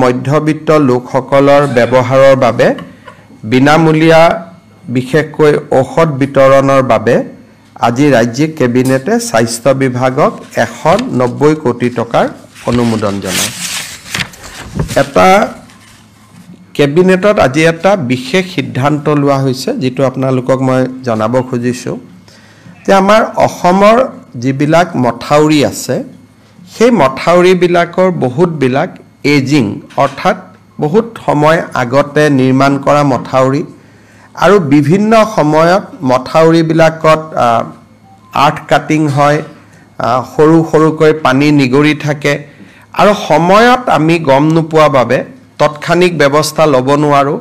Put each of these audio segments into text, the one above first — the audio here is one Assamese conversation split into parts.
মধ্যবিত্ত লোকসকলৰ ব্যৱহাৰৰ বাবে বিনামূলীয়া বিশেষকৈ ঔষধ বিতৰণৰ বাবে আজি ৰাজ্যিক কেবিনেটে স্বাস্থ্য বিভাগক 190 কোটি টকাৰ অনুমোদন জনায়। এটা কেবিনেটত আজি এটা বিশেষ সিদ্ধান্ত লোৱা হৈছে যেটো আপোনালোকক মই জনাব খুজিছো যে আমাৰ অসমৰ যিবিলাক মথাউৰি আছে সেই মথাউৰি বিলাকৰ বহুত বিলাক এজিং অৰ্থাৎ বহুত সময় আগতে নিৰ্মাণ কৰা মথাউৰি আৰু বিভিন্ন সময়ত মথাউৰি বিলাকত আৰ্ট কাটিং হয় সৰু সৰুকৈ পানী নিগৰি থাকে আৰু সময়ত আমি গম নোপোৱা বাবে তৎক্ষণিক ব্যৱস্থা ল'ব নোৱাৰো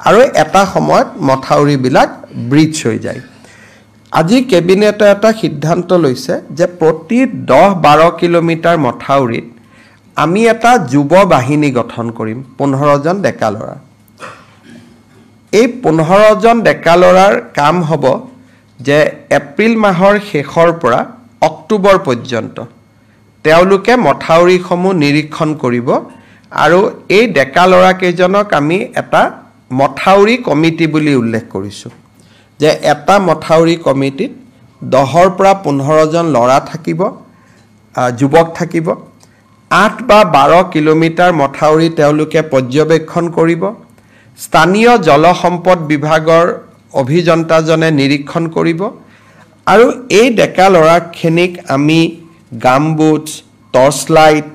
আৰু এটা সময়ত মথাউৰি বিলাক ব্ৰিজ হৈ যায়। আজি কেবিনেটে এটা সিদ্ধান্ত লৈছে যে প্ৰতি 10-12 কিলোমিটাৰ মথাউৰিত আমি এটা যুৱ বাহিনী গঠন কৰিম 15 জন ডেকা ল'ৰা। এই 15 জন ডেকা ল'ৰাৰ কাম হ'ব যে এপ্ৰিল মাহৰ শেষৰ পৰা অক্টোবৰ পৰ্যন্ত তেওঁলোকে মথাউৰিসমূহ নিৰীক্ষণ কৰিব আৰু এই ডেকা ল'ৰা কেইজনক আমি এটা মথাউৰি কমিটি বুলি উল্লেখ কৰিছো যে এটা মথাউৰি কমিটিত 10 পৰা 15 জন ল'ৰা থাকিব যুৱক থাকিব 8 বা 12 কিলোমিটাৰ মথাউৰি তেওঁলোকে পৰ্যবেক্ষণ কৰিব স্থানীয় জলসম্পদ বিভাগৰ অভিযন্তাজনে নিৰীক্ষণ কৰিব আৰু এই ডেকা ল'ৰাখিনিক আমি গামবুটছ টৰ্চ লাইট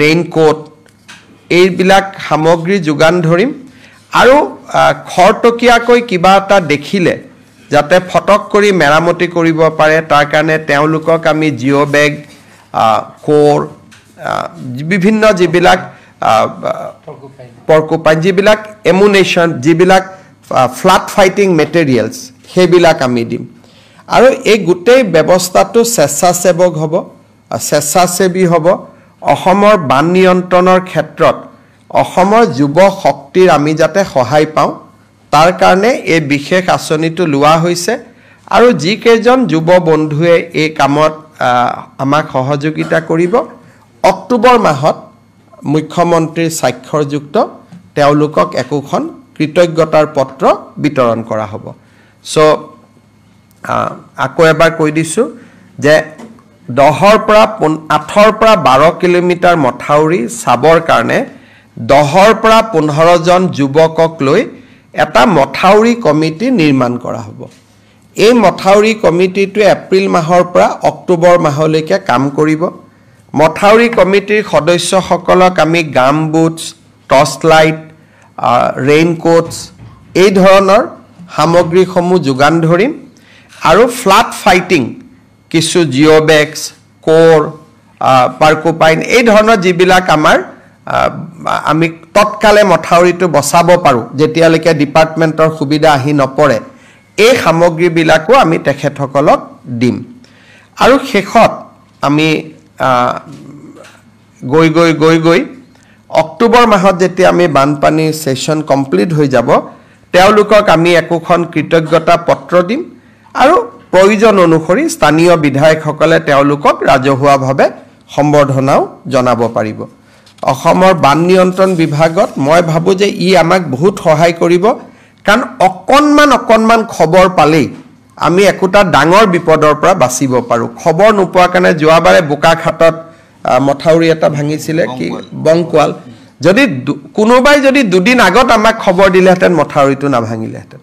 ৰেইনকোট এইবিলাক সামগ্ৰী যোগান ধৰিম আৰু খৰটকীয়াকৈ কিবা এটা দেখিলে যাতে ফটক কৰি মেৰামতি কৰিব পাৰে তাৰ কাৰণে তেওঁলোকক আমি জিঅ' বেগ কোৰ বিভিন্ন যিবিলাক পৰ্কুপাইন যিবিলাক এমুনেশ্যন যিবিলাক ফ্লাড ফাইটিং মেটেৰিয়েলছ সেইবিলাক আমি দিম আৰু এই গোটেই ব্যৱস্থাটো স্বেচ্ছাসেৱক হ'ব স্বেচ্ছাসেৱী হ'ব অসমৰ বান নিয়ন্ত্ৰণৰ ক্ষেত্ৰত অসমৰ যুৱ শক্তিৰ আমি যাতে সহায় পাওঁ তাৰ কাৰণে এই বিশেষ আঁচনিটো লোৱা হৈছে আৰু যি কেইজন যুৱ বন্ধুৱে এই কামত আমাক সহযোগিতা কৰিব অক্টোবৰ মাহত মুখ্যমন্ত্ৰীৰ স্বাক্ষৰযুক্ত তেওঁলোকক একোখন কৃতজ্ঞতাৰ পত্ৰ বিতৰণ কৰা হ'ব। সো আকৌ এবাৰ কৈ দিছো যে 8 পৰা 12 কিলোমিটাৰ মথাউৰি চাবৰ কাৰণে 10 পৰা 15 জন যুৱকক লৈ এটা মথাউৰি কমিটি নিৰ্মাণ কৰা হ'ব। এই মথাউৰি কমিটিটো এপ্ৰিল মাহৰ পৰা অক্টোবৰ মাহলৈকে কাম কৰিব। মথাউৰি কমিটিৰ সদস্যসকলক আমি গামবুটছ টৰ্চ লাইট ৰেইনকোটছ এই ধৰণৰ সামগ্ৰীসমূহ যোগান ধৰিম আৰু ফ্লাড ফাইটিং কিছু জিঅ' বেগছ কোৰ পাৰ্কুপাইন এই ধৰণৰ যিবিলাক আমাৰ আমি তৎকালে মথাউৰিটো বচাব পাৰো যেতিয়ালৈকে ডিপাৰ্টমেণ্টৰ সুবিধা আহি নপৰে এই সামগ্ৰীবিলাকো আমি তেখেতসকলক দিম আৰু শেষত আমি গৈ অক্টোবৰ মাহত যেতিয়া আমি বানপানী সেশন কমপ্লিট হৈ যাব তেওঁলোকক আমি একোখন কৃতজ্ঞতা পত্ৰ দিম আৰু প্ৰয়োজন অনুসৰি স্থানীয় বিধায়কসকলে তেওঁলোকক ৰাজহুৱাভাৱে সম্বৰ্ধনাও জনাব পাৰিব। অসমৰ বান নিয়ন্ত্ৰণ বিভাগত মই ভাবো যে ই আমাক বহুত সহায় কৰিব কাৰণ অকণমান খবৰ পালেই আমি একোটা ডাঙৰ বিপদৰ পৰা বাচিব পাৰো। খবৰ নোপোৱা কাৰণে যোৱাবাৰে বোকাখাটত মথাউৰি এটা ভাঙিছিলে কি বংকুৱাল যদি কোনোবাই যদি দুদিন আগত আমাক খবৰ দিলেহেঁতেন মথাউৰিটো নাভাঙিলেহেঁতেন।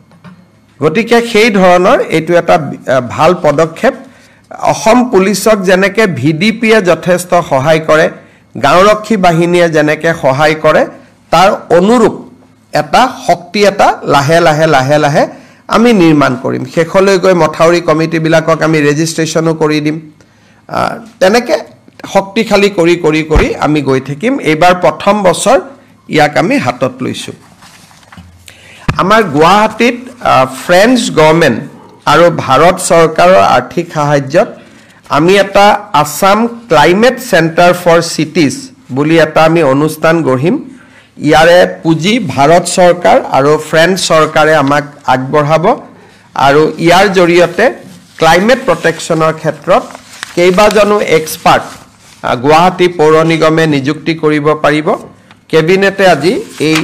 গতিকে সেই ধৰণৰ এইটো এটা ভাল পদক্ষেপ অসম পুলিচক যেনেকে ভিডিপিয়ে যথেষ্ট সহায় কৰে গাঁওৰক্ষী বাহিনীয়ে যেনেকে সহায় কৰে তাৰ অনুৰূপ এটা শক্তি এটা লাহে লাহে আমি নিৰ্মাণ কৰিম। শেষলৈ গৈ মথাউৰি কমিটি বিলাকক আমি ৰেজিষ্ট্ৰেচনো কৰি দিম তেনেকে শক্তিশালী কৰি আমি গৈ থাকিম। এইবাৰ প্ৰথম বছৰ ইয়াক আমি হাতত লৈছো। আমাৰ গুৱাহাটীত ফ্ৰেঞ্চ গভৰ্ণমেণ্ট আৰু ভাৰত চৰকাৰৰ আৰ্থিক সাহায্যত আমি এটা Assam climate centre for cities বুলি এটা আমি অনুষ্ঠান গঢ়িম। ইয়াৰে পুঁজি ভাৰত চৰকাৰ আৰু ফ্ৰেঞ্চ চৰকাৰে আমাক আগবঢ়াব আৰু ইয়াৰ জৰিয়তে ক্লাইমেট প্ৰটেকশ্যনৰ ক্ষেত্ৰত কেইবাজনো এক্সপাৰ্ট গুৱাহাটী পৌৰ নিগমে নিযুক্তি কৰিব পাৰিব। কেবিনেটে আজি এই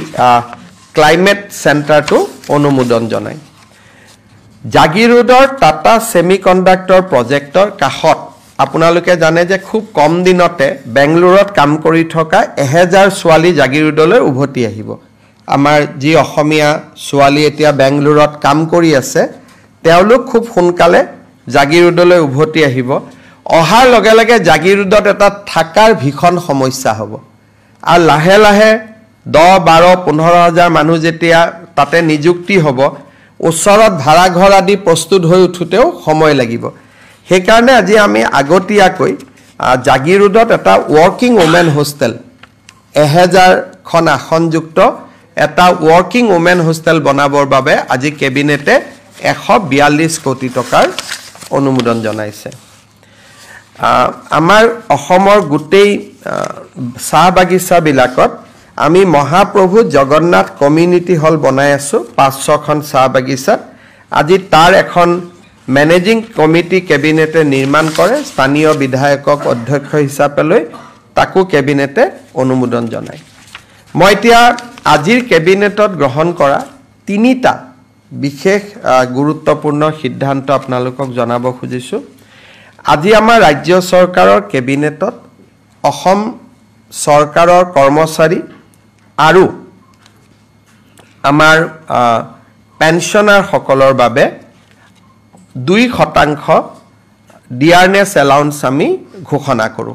ক্লাইমেট চেণ্টাৰটো অনুমোদন জনায় জাগিৰোডৰ টাটা সেমিকণ্ডাক্টৰ প্ৰজেক্টৰ কাষত আপোনালোকে জানে যে খুব কম দিনতে বেংগলুৰুত কাম কৰি থকা 1000 ছোৱালী জাগিৰোডলৈ উভতি আহিব আমাৰ যি অসমীয়া ছোৱালী এতিয়া বেংগলুৰুত কাম কৰি আছে তেওঁলোক খুব সোনকালে জাগিৰোডলৈ উভতি আহিব অহাৰ লগে লগে জাগিৰোডত এটা থাকাৰ ভীষণ সমস্যা হ'ব আৰু লাহে লাহে 10 12 15000 মানুহ যেতিয়া তাতে নিযুক্তি হ'ব ওচৰত ভাড়া ঘৰ আদি প্ৰস্তুত হৈ উঠুতেও সময় লাগিব সেইকাৰণে আজি আমি আগতীয়াকৈ জাগিৰোডত এটা ৱৰ্কিং ওমেন হোষ্টেল 1000 খন আসনযুক্ত এটা ৱৰ্কিং ওমেন হোষ্টেল বনাবৰ বাবে আজি কেবিনেটে 142 কোটি টকাৰ অনুমোদন জনাইছে আমাৰ অসমৰ গোটেই চাহ বাগিচা বিলাকত আমি মহাপ্ৰভু জগন্নাথ কমিউনিটি হল বনাই আছো 500 খন চাহ বাগিচা আজি তাৰ এখন মেনেজিং কমিটি কেবিনেটে নিৰ্মাণ কৰে স্থানীয় বিধায়কক অধ্যক্ষ হিচাপে লৈ তাকো কেবিনেটে অনুমোদন জনায় মই এতিয়া আজিৰ কেবিনেটত গ্ৰহণ কৰা তিনিটা বিশেষ গুৰুত্বপূৰ্ণ সিদ্ধান্ত আপোনালোকক জনাব খুজিছো আজি আমাৰ ৰাজ্য চৰকাৰৰ কেবিনেটত অসম চৰকাৰৰ কৰ্মচাৰী আৰু আমাৰ পেনশনাৰ সকলৰ বাবে 2% ডিয়াৰনেছ এলাউন্স আমি ঘোষণা কৰো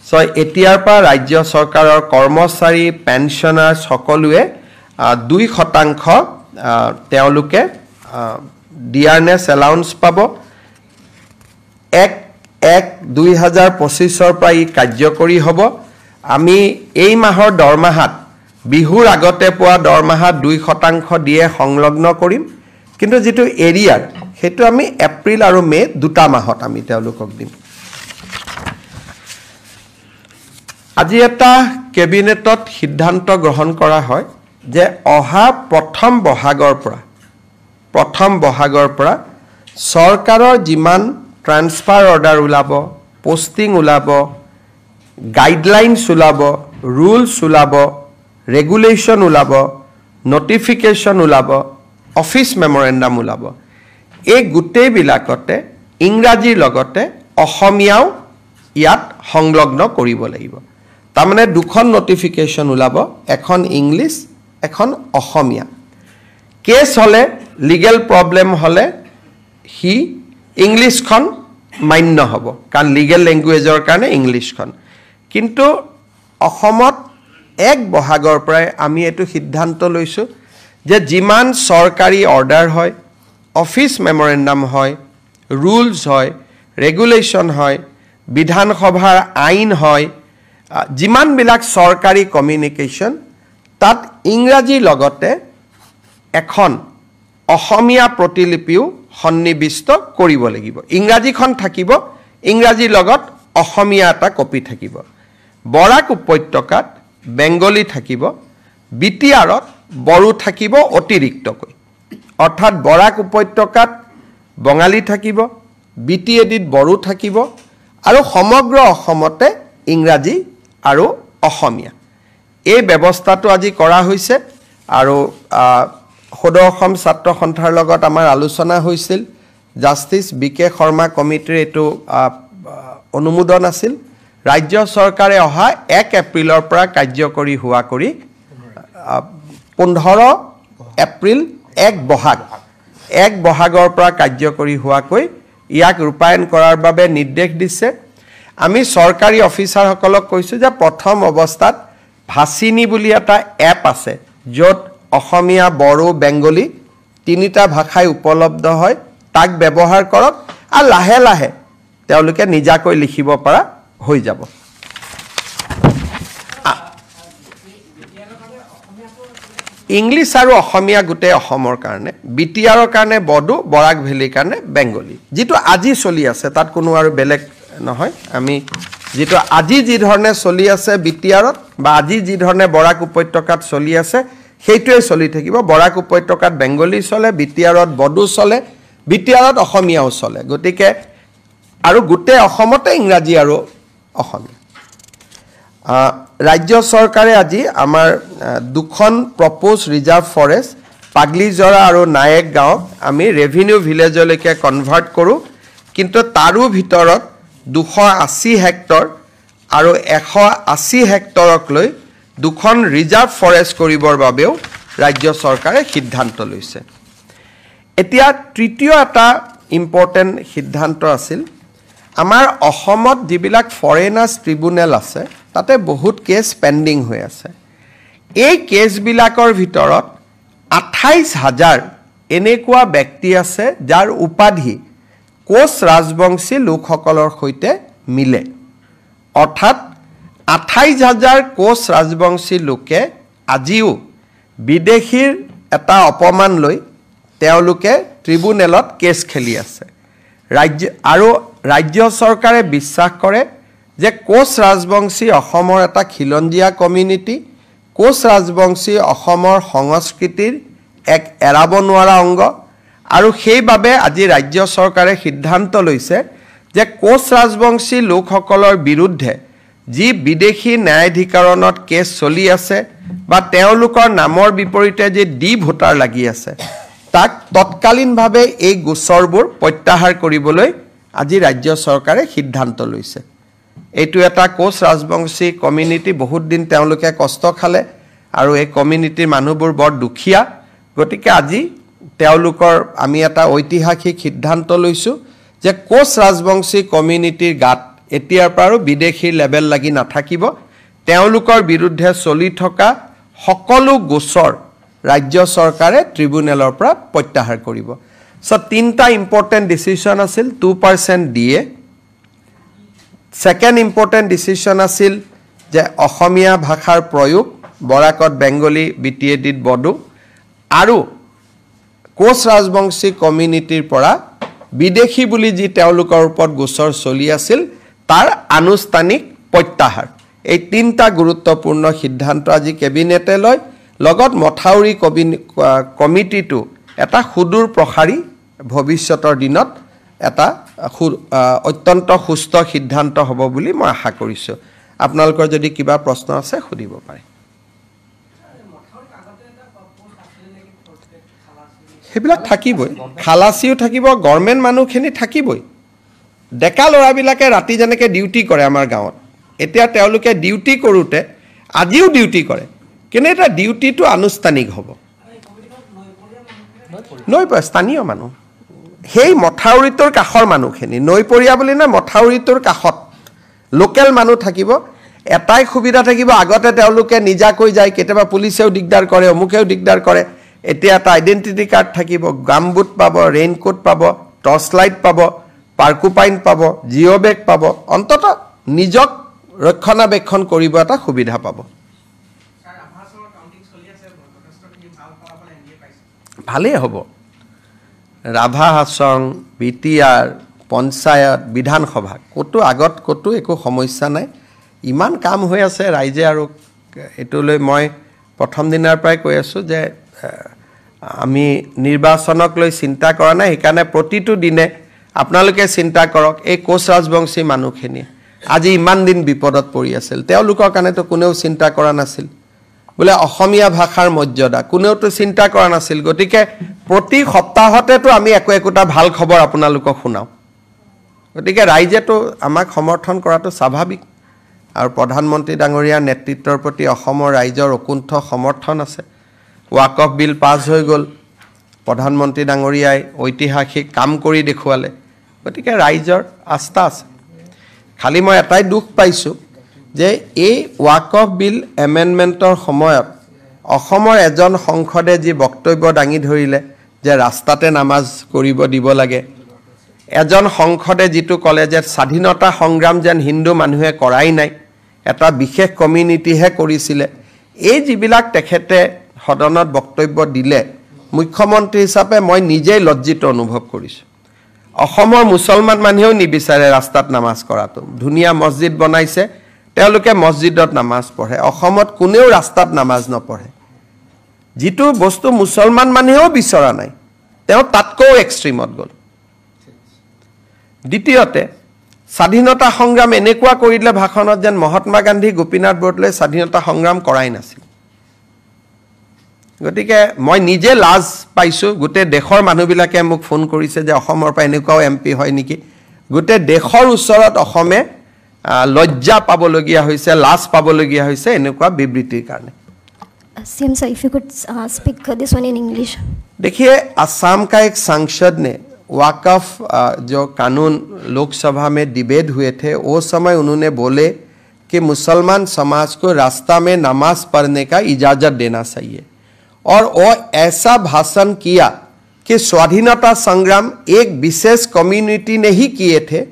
সো এতিয়াৰ পৰা ৰাজ্য চৰকাৰৰ কৰ্মচাৰী পেনশনাৰ সকলোৱে 2% তেওঁলোকে ডিয়াৰনেছ এলাউন্স পাব 1/1/2025 পৰা ই কাৰ্যকৰী হ'ব আমি এই মাহৰ দৰমহাত বিহুৰ আগতে পোৱা দৰমহাত 2% দিয়ে সংলগ্ন কৰিম কিন্তু যেটো এৰিয়াৰ হেতু আমি এপ্ৰিল আৰু মে দুটা মাহত আমি তেওঁলোকক দিম আজি এটা কেবিনেটত সিদ্ধান্ত গ্ৰহণ কৰা হয় যে অহা প্ৰথম বহাগৰ পৰা চৰকাৰৰ যিমান ট্ৰান্সফাৰ অৰ্ডাৰ উলাব পোষ্টিং উলাব গাইডলাইনছ উলাব ৰুলছ উলাব ৰেগুলেশ্যন উলাব নটিফিকেশ্যন উলাব অফিস মেমৰেন্ডাম উলাব এই গুটেই বিলাকতে ইংৰাজীৰ লগতে অসমীয়াও ইয়াত সংলগ্ন কৰিব লাগিব তাৰমানে দুখন নটিফিকেশ্যন উলাব এখন ইংলিশ এখন অসমীয়া কেছ হলে লিগেল প্ৰবলেম হলে হি ইংলিশখন মান্য হ'ব কাৰণ লিগেল ল্যাঙ্গুৱেজৰ কাৰণে ইংলিশখন কিন্তু অসমত 1 বহাগৰ পৰা আমি এটো সিদ্ধান্ত লৈছো যে যিমান সৰকাৰি অৰ্ডাৰ হয় অফিস মেমৰেন্ডাম হয় ৰুলছ হয় ৰেগুলেশ্যন হয় বিধানসভাৰ আইন হয় যিমান বিলাক সৰকাৰি কমিউনিকেশ্যন তাত ইংৰাজী লগতে এখন অসমীয়া প্ৰতিলিপিও সন্নিবিষ্ট কৰিব লাগিব ইংৰাজীখন থাকিব ইংৰাজী লগত অসমীয়া এটা কপি থাকিব বৰাক উপত্যকাত বেংগলী থাকিব বিটিআৰত বড়ো থাকিব অতিৰিক্তকৈ অৰ্থাৎ বৰাক উপত্যকাত বঙালী থাকিব বিটিএডিত বড়ো থাকিব আৰু সমগ্ৰ অসমতে ইংৰাজী আৰু অসমীয়া এই ব্যৱস্থাটো আজি কৰা হৈছে আৰু সদৌ অসম ছাত্ৰ সন্থাৰ লগত আমাৰ আলোচনা হৈছিল জাষ্টিস বিকে শৰ্মা কমিটিৰ এটো অনুমোদন আছিল ৰাজ্য চৰকাৰে অহা 1 এপ্ৰিলৰ পৰা কাৰ্যকৰী হোৱা কৰি 15 এপ্ৰিল 1 বহাগৰ পৰা কাৰ্যকৰী হোৱাকৈ ইয়াক ৰূপায়ণ কৰাৰ বাবে নিৰ্দেশ দিছে আমি সৰকাৰি অফিচাৰ সকলক কৈছো যে প্ৰথম অৱস্থাত ভাসিনী বুলি এটা এপ আছে যত অসমীয়া বড়ো বেংগলী তিনিটা ভাষাই উপলব্ধ হয় তাক ব্যৱহাৰ কৰক আৰু লাহে লাহে তেওঁলোকে নিজাকৈ লিখিব পৰা হৈ যাব ইংলিশ আৰু অসমীয়া গুটে অসমৰ কাৰণে বিটিআৰৰ কাৰণে বড়ো বৰাক ভেলীৰ কাৰণে বেংগলী যেটো আজি চলি আছে তাত কোনো আৰু বেলেগ নহয় আমি যেটো আজি যি ধৰণে চলি আছে বিটিআৰত বা আজি যি ধৰণে বৰাক উপত্যকাত চলি আছে সেইটোৱে চলি থাকিব বৰাক উপত্যকাত বেংগলী চলে বিটিআৰত বড়ো চলে বিটিআৰত অসমীয়াও চলে গতিকে আৰু গুটে অসমতে ইংৰাজী আৰু অসমীয়া ৰাজ্য চৰকাৰে আজি আমাৰ দুখন প্ৰপ'জ ৰিজাৰ্ভ ফৰেষ্ট পাগলিজৰা আৰু নায়েক গাঁৱক আমি ৰেভিনিউ ভিলেজলৈকে কনভাৰ্ট কৰোঁ কিন্তু তাৰো ভিতৰত 280 হেক্টৰ আৰু 180 হেক্টৰক লৈ দুখন ৰিজাৰ্ভ ফৰেষ্ট কৰিবৰ বাবেও ৰাজ্য চৰকাৰে সিদ্ধান্ত লৈছে এতিয়া তৃতীয় এটা ইম্পৰ্টেণ্ট সিদ্ধান্ত আছিল আমাৰ অসমত যিবিলাক ফৰেনাৰ্ছ ট্ৰিব্যুনেল আছে তাতে বহুত কেছ পেণ্ডিং হৈ আছে এই কেছবিলাকৰ ভিতৰত 28,000 এনেকুৱা ব্যক্তি আছে যাৰ উপাধি কোচ ৰাজবংশী লোকসকলৰ সৈতে মিলে অৰ্থাৎ 28,000 কোচ ৰাজবংশী লোকে আজিও বিদেশীৰ এটা অপমান লৈ তেওঁলোকে ট্ৰিব্যুনেলত কেছ খেলি আছে ৰাজ্য চৰকাৰে বিশ্বাস কৰে যে কোচ ৰাজবংশী অসমৰ এটা খিলঞ্জীয়া কমিউনিটি কোচ ৰাজবংশী অসমৰ সংস্কৃতিৰ এক এৰাব নোৱাৰা অংগ আৰু সেইবাবে আজি ৰাজ্য চৰকাৰে সিদ্ধান্ত লৈছে যে কোচ ৰাজবংশী লোকসকলৰ বিৰুদ্ধে যি বিদেশী ন্যায়াধিকৰণত কেছ চলি আছে বা তেওঁলোকৰ নামৰ বিপৰীতে যে ডি ভোটাৰ লাগি আছে তাক তৎকালীনভাৱে এই গোচৰবোৰ প্ৰত্যাহাৰ কৰিবলৈ আজি ৰাজ্য চৰকাৰে সিদ্ধান্ত লৈছে এইটো এটা কোচ ৰাজবংশী কমিউনিটি বহুত দিন তেওঁলোকে কষ্ট খালে আৰু এই কমিউনিটিৰ মানুহবোৰ বৰ দুখীয়া গতিকে আজি তেওঁলোকৰ আমি এটা ঐতিহাসিক সিদ্ধান্ত লৈছোঁ যে কোচ ৰাজবংশী কমিউনিটিৰ গাত এতিয়াৰ পৰা বিদেশী লেবেল লাগি নাথাকিব তেওঁলোকৰ বিৰুদ্ধে চলি থকা সকলো গোচৰ ৰাজ্য চৰকাৰে ট্ৰিব্যুনেলৰ পৰা প্ৰত্যাহাৰ কৰিব সো তিনটা ইম্পৰ্টেণ্ট ডিচিশ্যন আছিল 2% ডিএ সেকেন্ড ইম্পৰ্টেণ্ট ডিচিশ্যন আছিল যে অসমীয়া ভাষাৰ প্ৰয়োগ বৰাকত বেংগলী বিটিএডিত বড়ো আৰু কোচ ৰাজবংশী কমিউনিটিৰ পৰা বিদেশী বুলি যি তেওঁলোকৰ ওপৰত গোচৰ চলি আছিল তাৰ আনুষ্ঠানিক প্ৰত্যাহাৰ এই তিনটা গুৰুত্বপূৰ্ণ সিদ্ধান্ত আজি কেবিনেটে লয় লগত মথাউৰি কমিটিটো এটা সুদূৰ প্ৰসাৰী ভৱিষ্যতৰ দিনত এটা অত্যন্ত সুস্থ সিদ্ধান্ত হ'ব বুলি মই আশা কৰিছোঁ আপোনালোকৰ যদি কিবা প্ৰশ্ন আছে সুধিব পাৰে সেইবিলাক থাকিবই খালাচিও থাকিব গভৰ্ণমেণ্ট মানুহখিনি থাকিবই ডেকা ল'ৰাবিলাকে ৰাতি যেনেকৈ ডিউটি কৰে আমাৰ গাঁৱত এতিয়া তেওঁলোকে ডিউটি কৰোঁতে আজিও ডিউটি কৰে কিন্তু এটা ডিউটিটো আনুষ্ঠানিক হ'ব নৈপৰীয়া স্থানীয় মানুহ সেই মথাউৰিটোৰ কাষৰ মানুহখিনি নৈপৰীয়া বুলি নহয় মথাউৰিটোৰ কাষত লোকেল মানুহ থাকিব এটাই সুবিধা থাকিব আগতে তেওঁলোকে নিজাকৈ যায় কেতিয়াবা পুলিচেও দিগদাৰ কৰে অমুকেও দিগদাৰ কৰে এতিয়া এটা আইডেণ্টিটি কাৰ্ড থাকিব গামবুট পাব ৰেইনকোট পাব টৰ্চ লাইট পাব পাৰ্কুপাইন পাব জিঅ' বেগ পাব অন্ততঃ নিজক ৰক্ষণাবেক্ষণ কৰিব এটা সুবিধা পাব ভালেই হ'ব ৰাভা হাছং বিটিআৰ পঞ্চায়ত বিধানসভা ক'তো আগত ক'তো একো সমস্যা নাই ইমান কাম হৈ আছে ৰাইজে আৰু এইটো লৈ মই প্ৰথম দিনৰ পৰাই কৈ আছোঁ যে আমি নিৰ্বাচনক লৈ চিন্তা কৰা নাই সেইকাৰণে প্ৰতিটো দিনে আপোনালোকে চিন্তা কৰক এই কোচ ৰাজবংশী মানুহখিনি আজি ইমান দিন বিপদত পৰি আছিল তেওঁলোকৰ কাৰণেতো কোনেও চিন্তা কৰা নাছিল বোলে অসমীয়া ভাষাৰ মৰ্যাদা কোনেওতো চিন্তা কৰা নাছিল গতিকে প্ৰতি সপ্তাহতেতো আমি একোটা ভাল খবৰ আপোনালোকক শুনাওঁ গতিকে ৰাইজেতো আমাক সমৰ্থন কৰাটো স্বাভাৱিক আৰু প্ৰধানমন্ত্ৰী ডাঙৰীয়াৰ নেতৃত্বৰ প্ৰতি অসমৰ ৰাইজৰ অকুণ্ঠ সমৰ্থন আছে ৱাকফ বিল পাছ হৈ গ'ল প্ৰধানমন্ত্ৰী ডাঙৰীয়াই ঐতিহাসিক কাম কৰি দেখুৱালে গতিকে ৰাইজৰ আস্থা আছে খালি মই এটাই দুখ পাইছোঁ যে এই ৱাকফ বিল এমেণ্ডমেণ্টৰ সময়ত অসমৰ এজন সংসদে যি বক্তব্য দাঙি ধৰিলে যে ৰাস্তাতে নামাজ কৰিব দিব লাগে এজন সংসদে যিটো ক'লে যে স্বাধীনতা সংগ্ৰাম যেন হিন্দু মানুহে কৰাই নাই এটা বিশেষ কমিউনিটিহে কৰিছিলে এই যিবিলাক তেখেতে সদনত বক্তব্য দিলে মুখ্যমন্ত্ৰী হিচাপে মই নিজেই লজ্জিত অনুভৱ কৰিছোঁ অসমৰ মুছলমান মানুহেও নিবিচাৰে ৰাস্তাত নামাজ কৰাটো ধুনীয়া মছজিদ বনাইছে তেওঁলোকে মছজিদত নামাজ পঢ়ে অসমত কোনেও ৰাস্তাত নামাজ নপঢ়ে যিটো বস্তু মুছলমান মানুহেও বিচৰা নাই তেওঁ তাতকৈ এক্সট্ৰিমত গ'ল দ্বিতীয়তে স্বাধীনতা সংগ্ৰাম এনেকুৱা কৰি দিলে ভাষণত যেন মহাত্মা গান্ধী গোপীনাথ বৰদলৈ স্বাধীনতা সংগ্ৰাম কৰাই নাছিল গতিকে মই নিজে লাজ পাইছো গোটে দেশৰ মানুহবিলাকে মোক ফোন কৰিছে যে অসমৰ পৰা এনেকুৱাও এমপি হয় নেকি গোটে দেশৰ ওচৰত অসমে লজ্জা পাবলগীয়া হৈছে লাজ পাবলগীয়া হৈছে এনেকুৱা বিবৃতিৰ কাৰণে CM sir, if you could speak this one in English. देखिए असम का एक सांसद ने वाकफ जो कानून लोकसभा में डिबेट हुए थे वो समय उन्होंने बोले कि मुसलमान समाज को रास्ता में नमाज पढ़ने का इजाज़त देना चाहिए और वो ऐसा भाषण किया कि स्वाधीनता संग्राम एक विशेष कम्युनिटी ने ही किए थे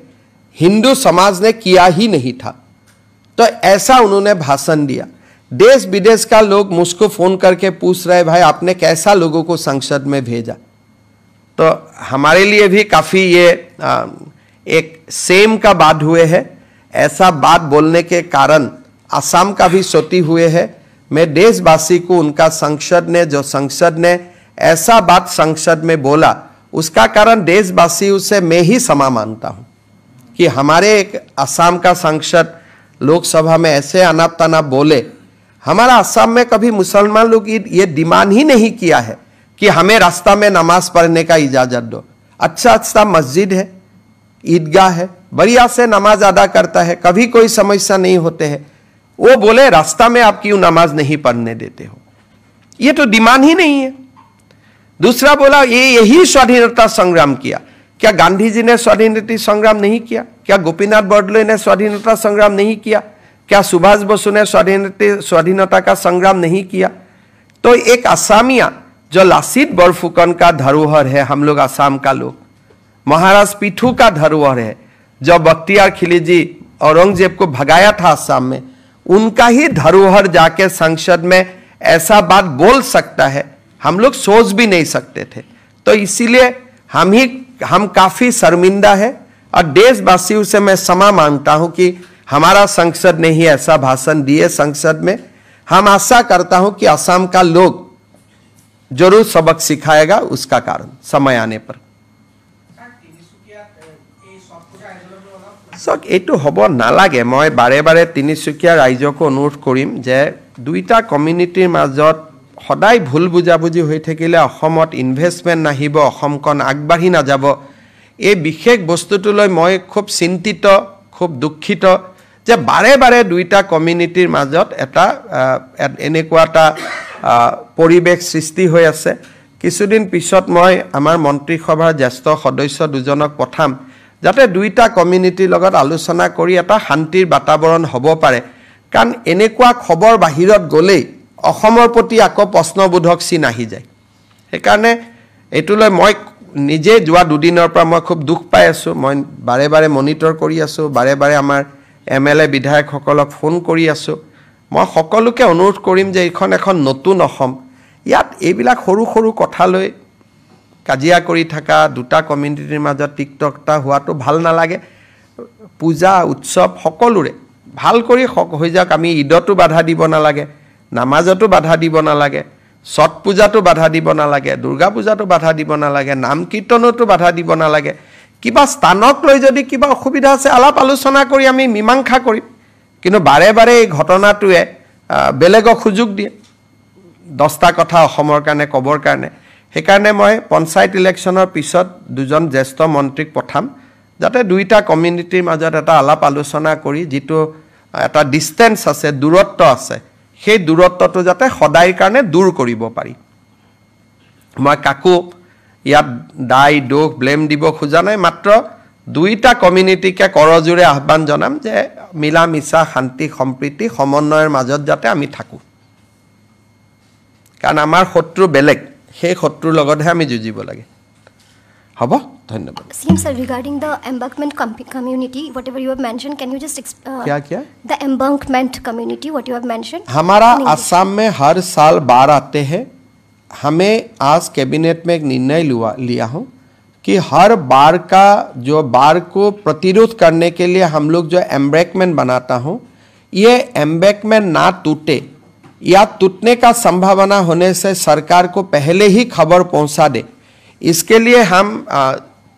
हिंदू समाज ने किया ही नहीं था तो ऐसा उन्होंने भाषण दिया देश विदेश का लोग मुझको फ़ोन करके पूछ रहे भाई आपने कैसा लोगों को संसद में भेजा तो हमारे लिए भी काफ़ी ये एक सेम का बात हुए है ऐसा बात बोलने के कारण असम का भी क्षति हुए है मैं देशवासी को उनका संसद ने ऐसा बात संसद में बोला उसका कारण देशवासी से मैं ही क्षमा मांगता हूँ कि हमारे एक असम का सांसद लोकसभा में ऐसे अनाप तनाप बोले हमारा असम में कभी मुसलमान लोग ये डिमांड ही नहीं किया है कि हमें रास्ता में नमाज पढ़ने का इजाज़त दो अच्छा मस्जिद है ईदगाह है बढ़िया से नमाज अदा करता है कभी कोई समस्या नहीं होते हैं वो बोले रास्ता में आप क्यों नमाज नहीं पढ़ने देते हो ये तो डिमांड ही नहीं है दूसरा बोला यही स्वाधीनता संग्राम किया क्या गांधी जी ने स्वाधीनता संग्राम नहीं किया क्या गोपीनाथ बरदलोई ने स्वाधीनता संग्राम नहीं किया क्या सुभाष बसु ने स्वाधीनता का संग्राम नहीं किया तो एक असामिया जो लासित बरफुकन का धरोहर है हम लोग असम का लोग महाराज पीठू का धरोहर है जो बख्तियार खिलजी औरंगजेब को भगाया था असम में उनका ही धरोहर जाके संसद में ऐसा बात बोल सकता है हम लोग सोच भी नहीं सकते थे तो इसीलिए हम काफ़ी शर्मिंदा है और देशवासियों से मैं क्षमा मांगता हूं कि हमारा संसद ने ही ऐसा भाषण दिए संसद में हम आशा करता हूं कि असम का लोग जरूर सबक सिखाएगा उसका कारण समय आने पर सक एटू हब नालागे मैं बारे बारे तिनिसुकिया राइजको अनुरोध करिम जे दुईटा कम्युनिटीर माजत सदाय भूल बुझाबुझी हो থাকিলে অসমত ইনভেষ্টমেন্ট নাহিব অসমখন আগবাঢ়ি নাযাব এই বিশেষ বস্তুটোলৈ মই খুব চিন্তিত খুব দুঃখিত যে বাৰে বাৰে দুইটা কমিউনিটিৰ মাজত এটা এনেকুৱা এটা পৰিৱেশ সৃষ্টি হৈ আছে কিছুদিন পিছত মই আমাৰ মন্ত্ৰীসভাৰ জ্যেষ্ঠ সদস্য দুজনক পঠাম যাতে দুইটা কমিউনিটিৰ লগত আলোচনা কৰি এটা শান্তিৰ বাতাবৰণ হ'ব পাৰে কাৰণ এনেকুৱা খবৰ বাহিৰত গ'লেই অসমৰ প্ৰতি আকৌ প্ৰশ্নবোধক চিন আহি যায় সেইকাৰণে এটোলৈ মই নিজে যোৱা দুদিনৰ পৰা মই খুব দুখ পাই আছো মই বাৰে বাৰে মনিটৰ কৰি আছো বাৰে বাৰে আমাৰ এমএলএ বিধায়কসকলক ফোন কৰি আছো মই সকলোকে অনুৰোধ কৰিম যে এখন নতুন অসম ইয়াত এইবিলাক সৰু সৰু কথা লৈ কাজিয়া কৰি থকা দুটা কমিউনিটিৰ মাজত টিকটকটা হোৱাটো ভাল নালাগে পূজা উৎসৱ সকলোৰে ভাল কৰি হৈ যাওক আমি ঈদতো বাধা দিব নালাগে নামাজতো বাধা দিব নালাগে ছট পূজাতো বাধা দিব নালাগে দুৰ্গা পূজাতো বাধা দিব নালাগে নাম কীৰ্তনতো বাধা দিব নালাগে কিবা স্থানক লৈ যদি কিবা অসুবিধা আছে আলাপ আলোচনা কৰি আমি মীমাংসা কৰিম কিন্তু বাৰে বাৰে এই ঘটনাটোৱে বেলেগক সুযোগ দিয়ে 10টা কথা অসমৰ কাৰণে কবৰ কাৰণে সেইকাৰণে মই পঞ্চায়ত ইলেকশ্যনৰ পিছত দুজন জ্যেষ্ঠ মন্ত্ৰীক পঠাম যাতে দুইটা কমিউনিটিৰ মাজত এটা আলাপ আলোচনা কৰি যিটো এটা ডিসটেন্স আছে দূৰত্ব আছে সেই দূৰত্বটো যাতে সদায়ৰ কাৰণে দূৰ কৰিব পাৰি মই কাকো ইয়াত দাই দোষ ব্লেম দিব খোজা নাই মাত্ৰ দুইটা কমিউনিটিকে কৰজোৰে আহ্বান জনাম যে মিলা মিছা শান্তি সম্প্ৰীতি সমন্বয়ৰ মাজত যাতে আমি থাকো কাৰণ আমাৰ শত্ৰু বেলেগ সেই শত্ৰুৰ লগতহে আমি যুঁজিব লাগে হব ধন্যবাদ CM sir, regarding the embankment community whatever you have mentioned can you just क्या the embankment community what you have mentioned हमारा असम में हर साल बाढ़ आते हैं हमें आज कैबिनेट में एक निर्णय लिया हूं कि हर बाढ़ का जो बाढ़ को प्रतिरोध करने के लिए हम लोग जो एम्बैंकमेंट बनाता हूं ये एम्बैंकमेंट ना टूटे या टूटने का संभावना होने से सरकार को पहले ही खबर पहुंचा दे इसके लिए हम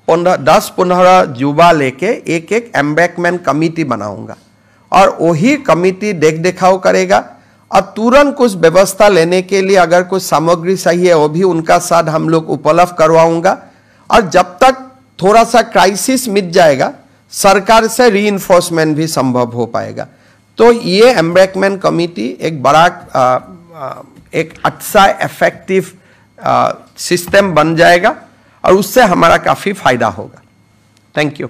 10-15 युवा लेके एक एम्बैकमेंट कमिटी बनाऊंगा और वही कमिटी देख देखाव करेगा और तुरंत कुछ व्यवस्था लेने के लिए अगर कुछ सामग्री चाहिए वो भी उनका साथ हम लोग उपलब्ध करवाऊंगा। और जब तक थोड़ा सा क्राइसिस मिट जाएगा सरकार से रीइंफोर्समेंट भी संभव हो पाएगा। तो ये एम्बैकमेंट कमिटी एक बड़ा एक अच्छा इफेक्टिव सिस्टम बन जाएगा और उससे हमारा काफ़ी फायदा होगा। Thank you.